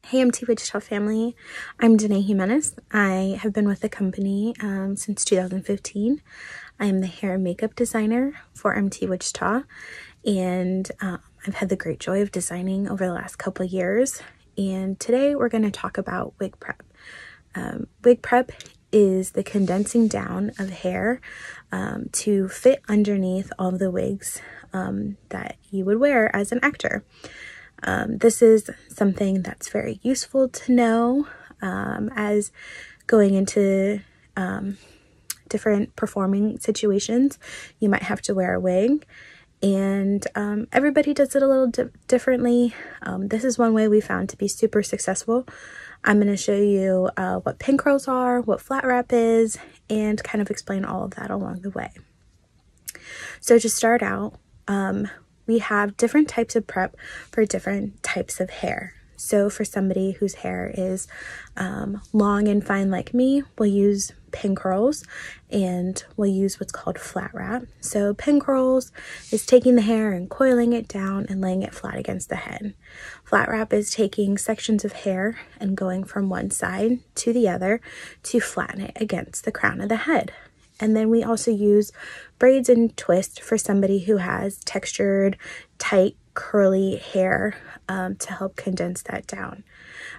Hey MTWichita family, I'm Danae Jimenez. I have been with the company since 2015. I am the hair and makeup designer for MTWichita, and I've had the great joy of designing over the last couple of years. And today we're going to talk about wig prep. Wig prep is the condensing down of hair to fit underneath all of the wigs that you would wear as an actor. This is something that's very useful to know as going into different performing situations. You might have to wear a wig, and everybody does it a little differently. This is one way we found to be super successful. I'm going to show you what pin curls are, what flat wrap is, and kind of explain all of that along the way. So to start out, we have different types of prep for different types of hair. So for somebody whose hair is long and fine like me, we'll use pin curls, and we'll use what's called flat wrap. So pin curls is taking the hair and coiling it down and laying it flat against the head. Flat wrap is taking sections of hair and going from one side to the other to flatten it against the crown of the head. And then we also use braids and twists for somebody who has textured, tight, curly hair to help condense that down.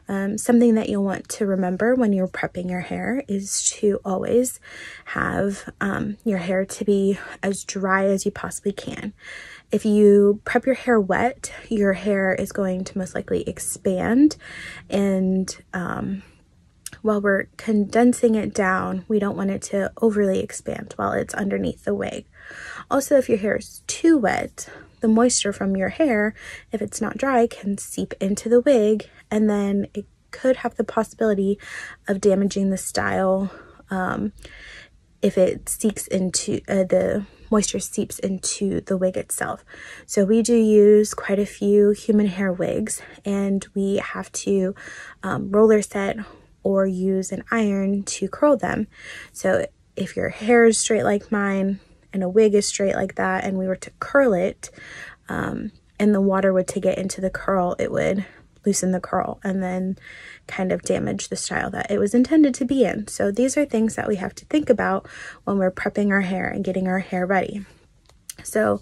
Something that you'll want to remember when you're prepping your hair is to always have your hair to be as dry as you possibly can. If you prep your hair wet, your hair is going to most likely expand, and while we're condensing it down, we don't want it to overly expand while it's underneath the wig. Also, if your hair is too wet, the moisture from your hair, if it's not dry, can seep into the wig, and then it could have the possibility of damaging the style if it seeps into the moisture seeps into the wig itself. So we do use quite a few human hair wigs, and we have to roller set or use an iron to curl them. So if your hair is straight like mine and a wig is straight like that, and we were to curl it and the water were to get into the curl, it would loosen the curl and then kind of damage the style that it was intended to be in. So these are things that we have to think about when we're prepping our hair and getting our hair ready. So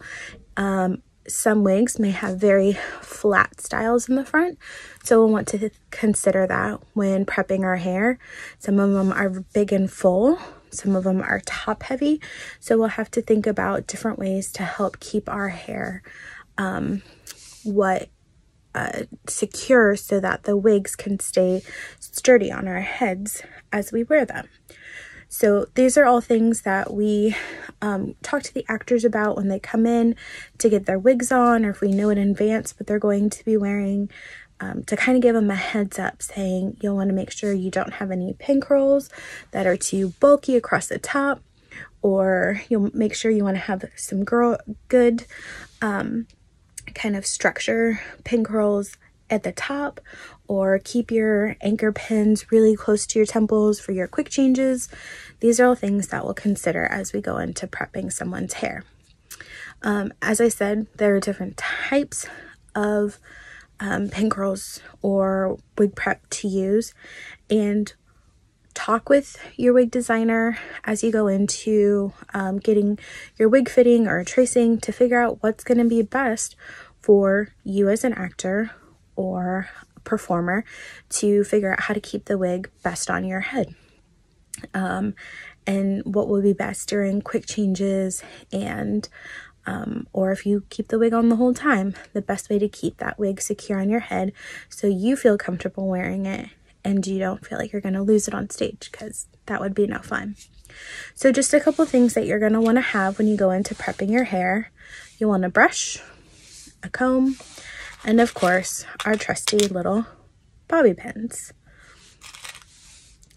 some wigs may have very flat styles in the front, so we'll want to consider that when prepping our hair. Some of them are big and full, some of them are top heavy, so we'll have to think about different ways to help keep our hair secure so that the wigs can stay sturdy on our heads as we wear them. So these are all things that we talk to the actors about when they come in to get their wigs on, or if we know in advance what they're going to be wearing, to kind of give them a heads up saying you'll want to make sure you don't have any pin curls that are too bulky across the top, or you'll make sure you want to have some good kind of structure pin curls at the top, or keep your anchor pins really close to your temples for your quick changes. These are all things that we'll consider as we go into prepping someone's hair. As I said, there are different types of pin curls or wig prep to use, and talk with your wig designer as you go into getting your wig fitting or tracing to figure out what's going to be best for you as an actor or performer, to figure out how to keep the wig best on your head, and what will be best during quick changes, and or if you keep the wig on the whole time, the best way to keep that wig secure on your head so you feel comfortable wearing it and you don't feel like you're going to lose it on stage, because that would be no fun. So just a couple things that you're going to want to have when you go into prepping your hair. You want a brush, a comb, and of course our trusty little bobby pins.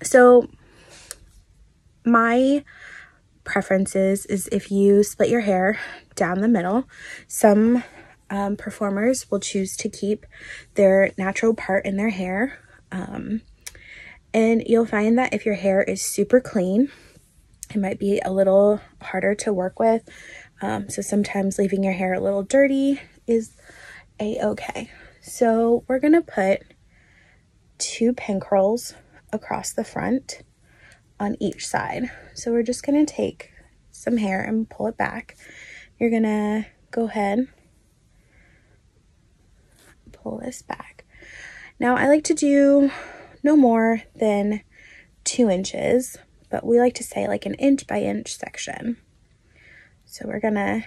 So my preferences is if you split your hair down the middle. Some performers will choose to keep their natural part in their hair, and you'll find that if your hair is super clean, it might be a little harder to work with. So sometimes leaving your hair a little dirty is a-okay. So we're gonna put 2 pin curls across the front on each side. So we're just going to take some hair and pull it back. You're going to go ahead, pull this back. Now I like to do no more than 2 inches, but we like to say like an inch by inch section. So we're going to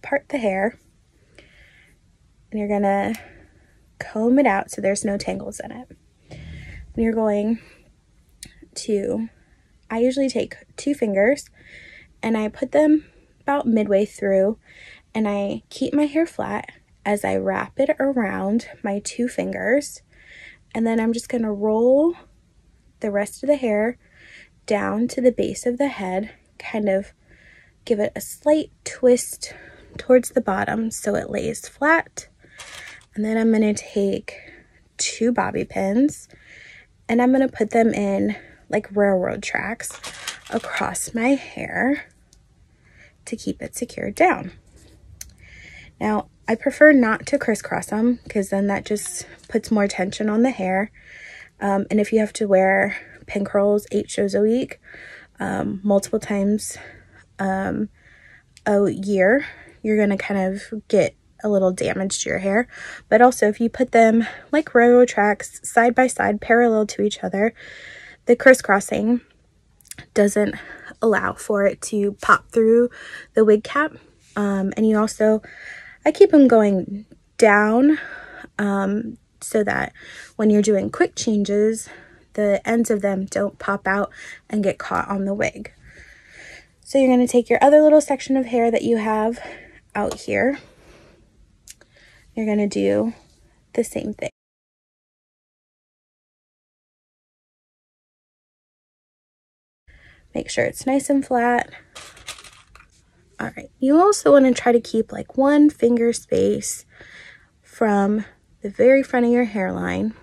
part the hair, and you're going to comb it out so there's no tangles in it. And you're going to, I usually take 2 fingers and I put them about midway through, and I keep my hair flat as I wrap it around my 2 fingers, and then I'm just going to roll the rest of the hair down to the base of the head, kind of give it a slight twist towards the bottom so it lays flat. And then I'm going to take 2 bobby pins and I'm going to put them in like railroad tracks across my hair to keep it secured down. Now, I prefer not to crisscross them because then that just puts more tension on the hair. And if you have to wear pin curls 8 shows a week, multiple times a year, you're going to kind of get a little damage to your hair. But also, if you put them like railroad tracks side by side, parallel to each other, the crisscrossing doesn't allow for it to pop through the wig cap. And you also, I keep them going down so that when you're doing quick changes, the ends of them don't pop out and get caught on the wig. So you're going to take your other little section of hair that you have out here. You're going to do the same thing. Make sure it's nice and flat. All right, you also want to try to keep like 1 finger space from the very front of your hairline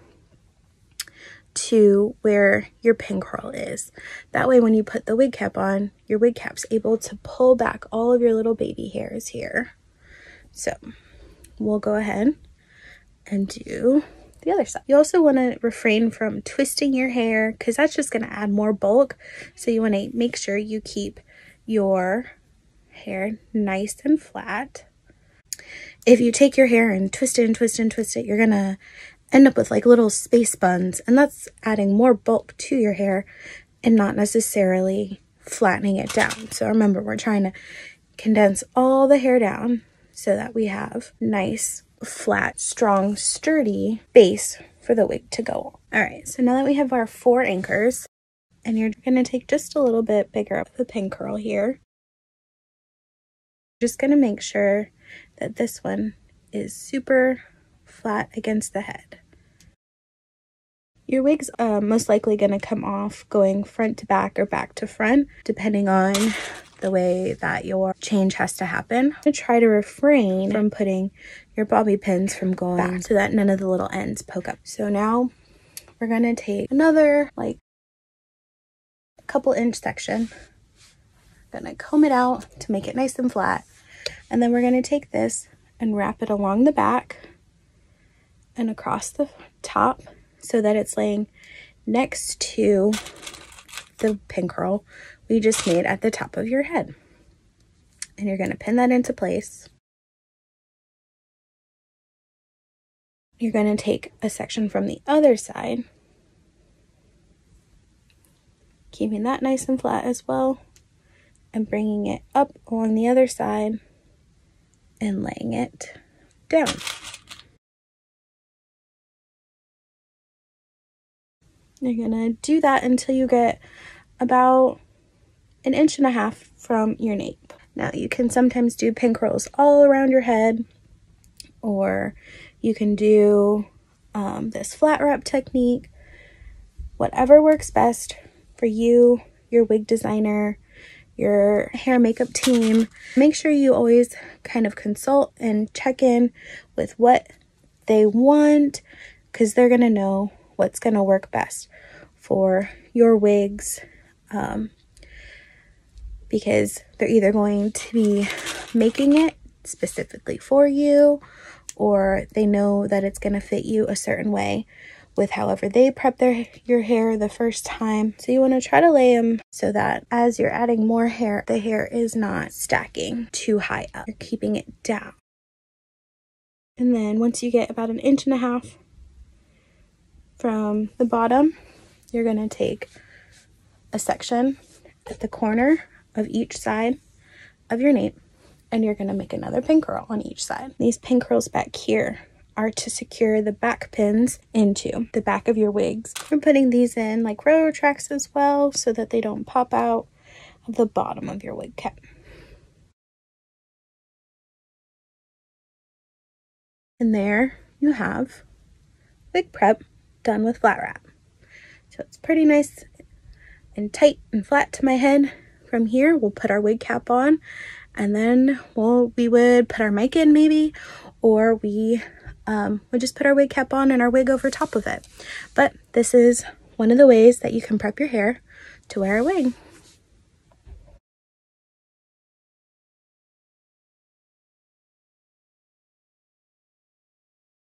to where your pin curl is. That way when you put the wig cap on, your wig cap's able to pull back all of your little baby hairs here. So we'll go ahead and do the other side. You also want to refrain from twisting your hair because that's just going to add more bulk. So you want to make sure you keep your hair nice and flat. If you take your hair and twist it and twist it and twist it, you're going to end up with like little space buns, and that's adding more bulk to your hair and not necessarily flattening it down. So remember, we're trying to condense all the hair down so that we have nice, flat, strong, sturdy base for the wig to go on. All right, so now that we have our 4 anchors, and you're going to take just a little bit bigger of the pin curl here. Just going to make sure that this one is super flat against the head. Your wig's most likely going to come off going front to back or back to front, depending on the way that your change has to happen. Try to refrain from putting your bobby pins from going back so that none of the little ends poke up. So now we're going to take another like couple inch section. Going to comb it out to make it nice and flat. And then we're going to take this and wrap it along the back and across the top so that it's laying next to the pin curl we just made at the top of your head. And you're going to pin that into place. You're going to take a section from the other side, keeping that nice and flat as well, and bringing it up along the other side and laying it down. You're going to do that until you get about 1.5 inches from your nape. Now you can sometimes do pin curls all around your head, or you can do this flat wrap technique. Whatever works best for you, your wig designer, your hair makeup team. Make sure you always kind of consult and check in with what they want, because they're going to know what's going to work best for your wigs, because they're either going to be making it specifically for you, or they know that it's going to fit you a certain way with however they prep your hair the first time. So you want to try to lay them so that as you're adding more hair, the hair is not stacking too high up. You're keeping it down. And then once you get about 1.5 inches from the bottom, you're going to take a section at the corner of each side of your nape, and you're going to make another pin curl on each side. These pin curls back here are to secure the back pins into the back of your wigs. We're putting these in like railroad tracks as well so that they don't pop out of the bottom of your wig cap. And there you have wig prep done with flat wrap. So it's pretty nice and tight and flat to my head. From here, we'll put our wig cap on, and then we would put our mic in maybe, or we would just put our wig cap on and our wig over top of it. But this is one of the ways that you can prep your hair to wear a wig.